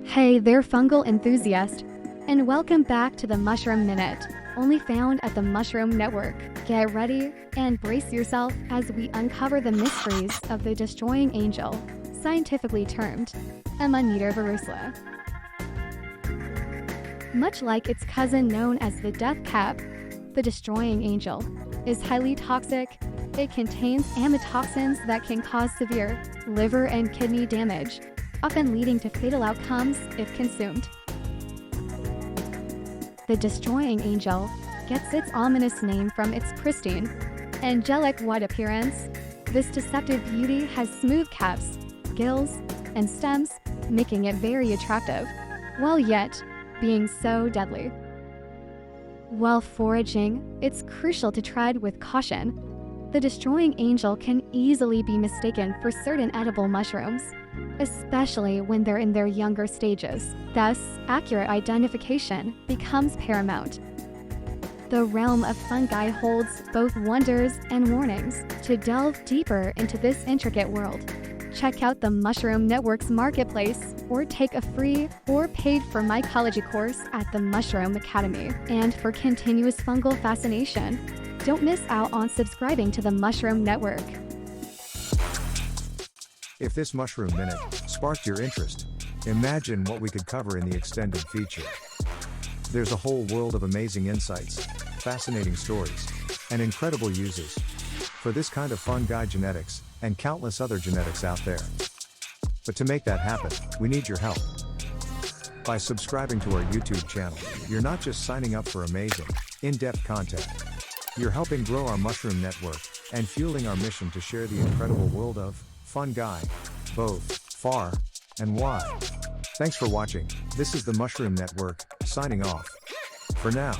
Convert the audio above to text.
Hey there, fungal enthusiast, and welcome back to the Mushroom Minute, only found at the Mushroom Network. Get ready and brace yourself as we uncover the mysteries of the destroying angel, scientifically termed Amanita Virosa. Much like its cousin known as the death cap, the destroying angel is highly toxic. It contains amatoxins that can cause severe liver and kidney damage, often leading to fatal outcomes if consumed. The destroying angel gets its ominous name from its pristine, angelic white appearance. This deceptive beauty has smooth caps, gills, and stems, making it very attractive, while yet being so deadly. While foraging, it's crucial to tread with caution. The destroying angel can easily be mistaken for certain edible mushrooms, especially when they're in their younger stages. Thus, accurate identification becomes paramount. The realm of fungi holds both wonders and warnings. To delve deeper into this intricate world, check out the Mushroom Network's marketplace or take a free or paid-for Mycology course at the Mushroom Academy. And for continuous fungal fascination, don't miss out on subscribing to the Mushroom Network. If this Mushroom Minute sparked your interest, imagine what we could cover in the extended feature. There's a whole world of amazing insights, fascinating stories, and incredible uses for this kind of fungi genetics and countless other genetics out there. But to make that happen, we need your help. By subscribing to our YouTube channel, you're not just signing up for amazing, in-depth content. You're helping grow our Mushroom Network and fueling our mission to share the incredible world of fungi, both far and wide. Thanks for watching. This is the Mushroom Network, signing off. For now.